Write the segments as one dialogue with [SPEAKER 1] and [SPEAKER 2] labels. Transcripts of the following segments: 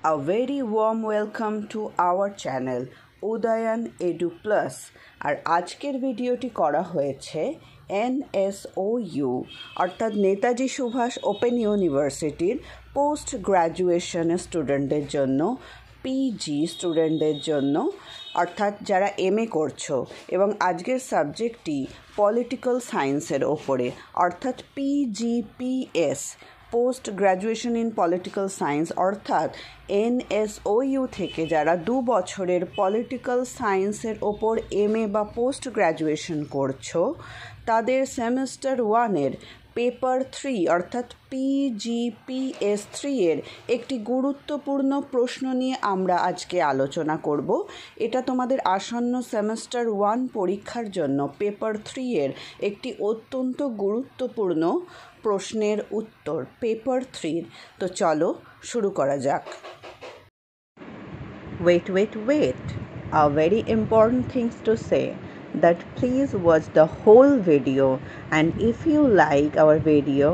[SPEAKER 1] A very warm welcome to our channel Udayan edu plus. আর আজকের ভিডিওটি করা হয়েছে NSOU অর্থাৎ নেতাজি সুভাষ ওপেন ইউনিভার্সিটির পোস্ট গ্র্যাজুয়েশন স্টুডেন্টদের জন্য, পিজি স্টুডেন্টদের জন্য, অর্থাৎ যারা MA করছো, এবং আজকের সাবজেক্টটি পলিটিক্যাল সায়েন্সের ওপরে, অর্থাৎ PGPS post graduation in political science, অর্থাৎ NSOU থেকে যারা 2 বছরের পলিটিক্যাল সায়েন্সের ওপর MA বা পোস্ট গ্র্যাজুয়েশন করছো, তাদের সেমিস্টার 1-এর পেপার 3 অর্থাৎ PGPS 3-এর একটি গুরুত্বপূর্ণ প্রশ্ন নিয়ে আমরা আজকে আলোচনা করব। এটা তোমাদের আসন্ন সেমিস্টার 1 পরীক্ষার জন্য পেপার 3-এর একটি অত্যন্ত গুরুত্বপূর্ণ প্রশ্নের উত্তর পেপার 3। তো চলো শুরু করা যাক। Wait. A very important things to say that please watch the whole video, and if you like our video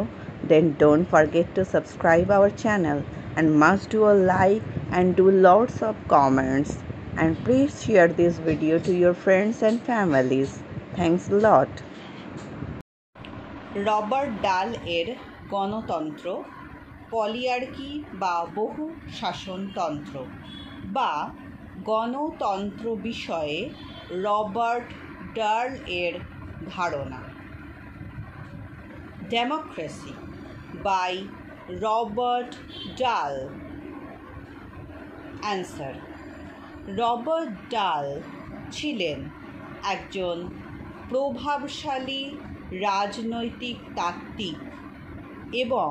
[SPEAKER 1] then don't forget to subscribe our channel and must do a like and do lots of comments, and please share this video to your friends and families. Thanks a lot. Robert ডাল এর গণতন্ত্র, পলিয়ার্কি বা বহু শাসনতন্ত্র বা গণতন্ত্র বিষয়ে Robert ডাল এর ধারণা। ডেমোক্রেসি বাই রবার্ট ডাল। অ্যান্সার: রবার্ট ডাল ছিলেন একজন প্রভাবশালী রাজনৈতিক তাত্ত্বিক এবং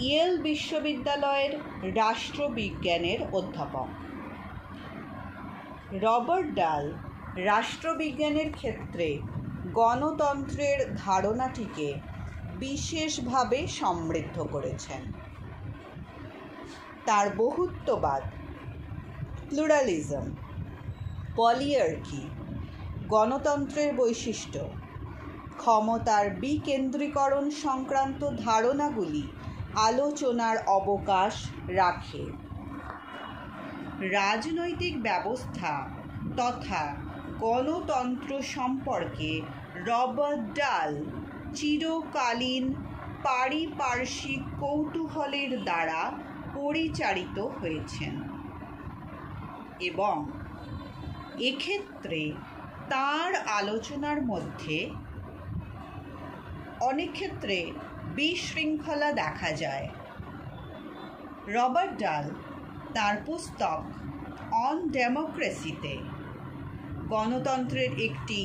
[SPEAKER 1] ইয়েল বিশ্ববিদ্যালয়ের রাষ্ট্রবিজ্ঞানের অধ্যাপক। রবার্ট ডাল রাষ্ট্রবিজ্ঞানের ক্ষেত্রে গণতন্ত্রের ধারণাটিকে বিশেষভাবে সমৃদ্ধ করেছেন। তার বহুত্ববাদ, প্লুরালিজম, পলিয়ার্কি, গণতন্ত্রের বৈশিষ্ট্য, ক্ষমতার বিকেন্দ্রীকরণ সংক্রান্ত ধারণাগুলি আলোচনার অবকাশ রাখে। রাজনৈতিক ব্যবস্থা তথা গণতন্ত্র সম্পর্কে রবার্ট ডাল চিরকালীন পারিপার্শ্বিক কৌতূহলের দ্বারা পরিচালিত হয়েছেন এবং এক্ষেত্রে তাঁর আলোচনার মধ্যে অনেক ক্ষেত্রে বিশৃঙ্খলা দেখা যায়। রবার্ট ডাল তাঁর পুস্তক অন ডেমোক্রেসিতে গণতন্ত্রের একটি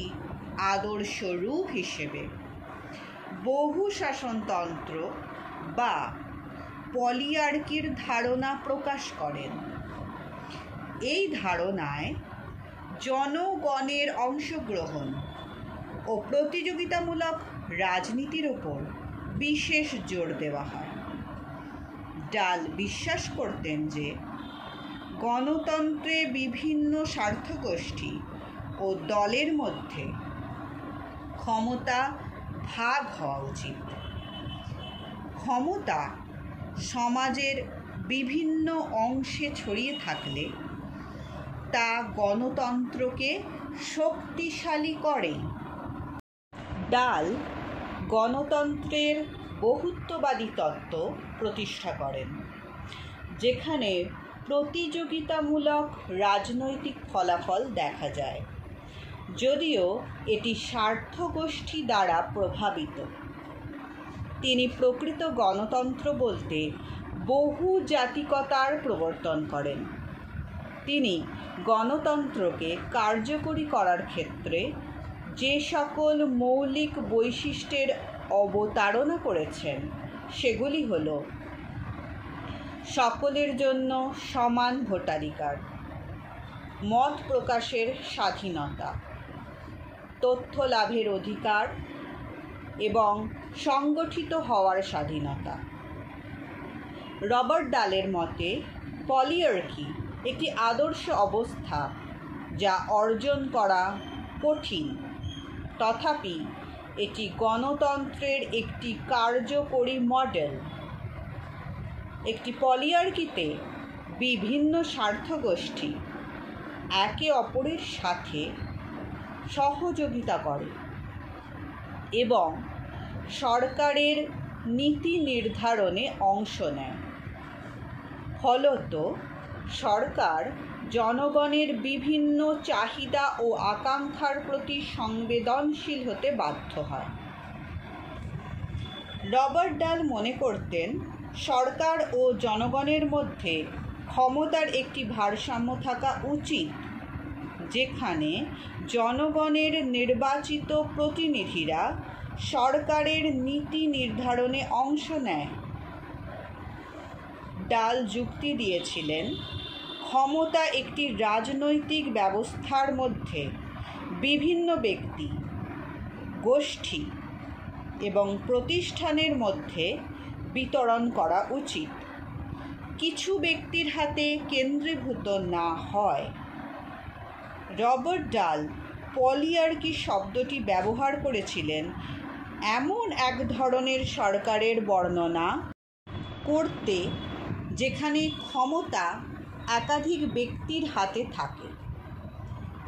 [SPEAKER 1] আদর্শ রূপ হিসেবে বহু শাসনতন্ত্র বা পলিয়ার্কির ধারণা প্রকাশ করেন। এই ধারণায় জনগণের অংশগ্রহণ ও প্রতিযোগিতামূলক রাজনীতির ওপর বিশেষ জোর দেওয়া হয়। ডাল বিশ্বাস করতেন যে গণতন্ত্রে বিভিন্ন স্বার্থগোষ্ঠী ও দলের মধ্যে ক্ষমতা ভাগ হওয়া উচিত। ক্ষমতা সমাজের বিভিন্ন অংশে ছড়িয়ে থাকলে তা গণতন্ত্রকে শক্তিশালী করে। ডাল গণতন্ত্রের বহুত্ববাদী তত্ত্ব প্রতিষ্ঠা করেন, যেখানে প্রতিযোগিতামূলক রাজনৈতিক ফলাফল দেখা যায়, যদিও এটি স্বার্থগোষ্ঠী দ্বারা প্রভাবিত। তিনি প্রকৃত গণতন্ত্র বলতে বহু জাতিকতার প্রবর্তন করেন। তিনি গণতন্ত্রকে কার্যকরী করার ক্ষেত্রে যে সকল মৌলিক বৈশিষ্ট্যের অবতারণা করেছেন সেগুলি হল: সকলের জন্য সমান ভোটাধিকার, মত প্রকাশের স্বাধীনতা, তথ্য লাভের অধিকার এবং সংগঠিত হওয়ার স্বাধীনতা। রবার্ট ডালের মতে পলিয়ার্কি একটি আদর্শ অবস্থা যা অর্জন করা কঠিন, তথাপি এটি গণতন্ত্রের একটি কার্যকরী মডেল। একটি পলিয়ার্কিতে বিভিন্ন স্বার্থগোষ্ঠী একে অপরের সাথে সহযোগিতা করে এবং সরকারের নীতি নির্ধারণে অংশ নেয়। ফলত সরকার জনগণের বিভিন্ন চাহিদা ও আকাঙ্ক্ষার প্রতি সংবেদনশীল হতে বাধ্য হয়। রবার্ট ডাল মনে করতেন, সরকার ও জনগণের মধ্যে ক্ষমতার একটি ভারসাম্য থাকা উচিত, যেখানে জনগণের নির্বাচিত প্রতিনিধিরা সরকারের নীতি নির্ধারণে অংশ নেয়। ডাল যুক্তি দিয়েছিলেন, ক্ষমতা একটি রাজনৈতিক ব্যবস্থার মধ্যে বিভিন্ন ব্যক্তি, গোষ্ঠী এবং প্রতিষ্ঠানের মধ্যে বিতরণ করা উচিত, কিছু ব্যক্তির হাতে কেন্দ্রীভূত না হয়। রবার্ট ডাল পলিয়ার্কি শব্দটি ব্যবহার করেছিলেন এমন এক ধরনের সরকারের বর্ণনা করতে যেখানে ক্ষমতা একাধিক ব্যক্তির হাতে থাকে।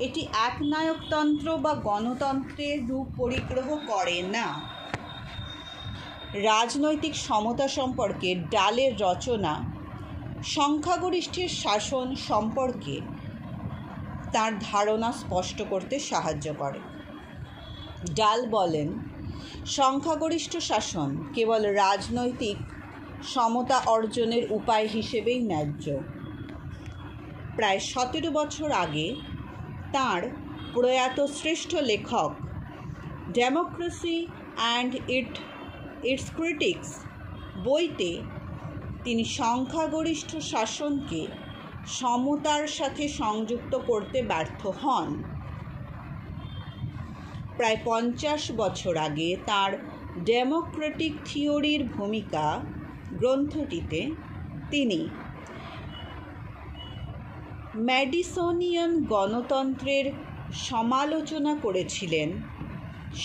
[SPEAKER 1] এটি একনায়কতন্ত্র বা গণতন্ত্রের রূপ পরিগ্রহ করে না। রাজনৈতিক সমতা সম্পর্কে ডালের রচনা সংখ্যাগরিষ্ঠের শাসন সম্পর্কে তার ধারণা স্পষ্ট করতে সাহায্য করে। ডাল বলেন, সংখ্যাগরিষ্ঠ শাসন কেবল রাজনৈতিক সমতা অর্জনের উপায় হিসেবেই ন্যায্য। প্রায় 17 বছর আগে তাঁর প্রয়াত শ্রেষ্ঠ লেখক ডেমোক্রেসি অ্যান্ড ইটস ক্রিটিক্স বইতে তিনি সংখ্যাগরিষ্ঠ শাসনকে সমতার সাথে সংযুক্ত করতে ব্যর্থ হন। প্রায় 50 বছর আগে তাঁর ডেমোক্রেটিক থিওরির ভূমিকা গ্রন্থটিতে তিনি ম্যাডিসনিয়ান গণতন্ত্রের সমালোচনা করেছিলেন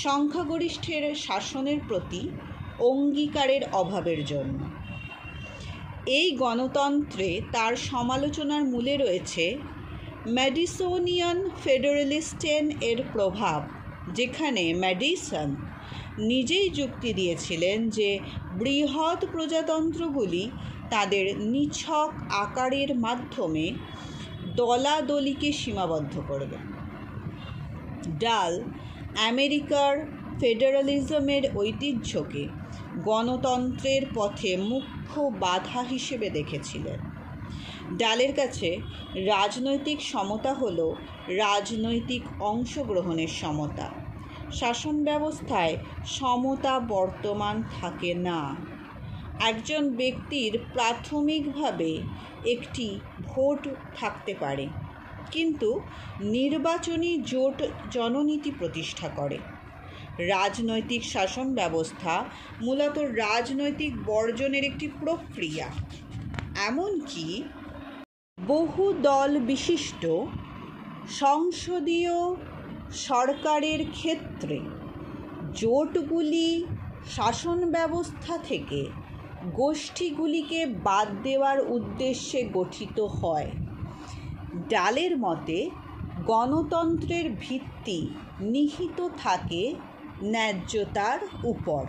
[SPEAKER 1] সংখ্যাগরিষ্ঠের শাসনের প্রতি অঙ্গীকারের অভাবের জন্য। এই গণতন্ত্রে তার সমালোচনার মূলে রয়েছে ম্যাডিসনিয়ান ফেডারেলিস্টেন এর প্রভাব, যেখানে ম্যাডিসন নিজেই যুক্তি দিয়েছিলেন যে বৃহৎ প্রজাতন্ত্রগুলি তাদের নিছক আকারের মাধ্যমে দলাদলিকে সীমাবদ্ধ করবে। ডাল আমেরিকার ফেডারালিজমের ঐতিহ্যকে গণতন্ত্রের পথে মুখ্য বাধা হিসেবে দেখেছিলেন। ডালের কাছে রাজনৈতিক সমতা হল রাজনৈতিক অংশগ্রহণের সমতা। শাসন ব্যবস্থায় সমতা বর্তমান থাকে না। একজন ব্যক্তির প্রাথমিকভাবে একটি ভোট থাকতে পারে, কিন্তু নির্বাচনী জোট জননীতি প্রতিষ্ঠা করে। রাজনৈতিক শাসন ব্যবস্থা মূলত রাজনৈতিক বর্জনের একটি প্রক্রিয়া। এমনকি বহু দল বিশিষ্ট সংসদীয় সরকারের ক্ষেত্রে জোটগুলি শাসন ব্যবস্থা থেকে গোষ্ঠীগুলিকে বাদ দেওয়ার উদ্দেশ্যে গঠিত হয়। ডালের মতে গণতন্ত্রের ভিত্তি নিহিত থাকে ন্যায্যতার উপর।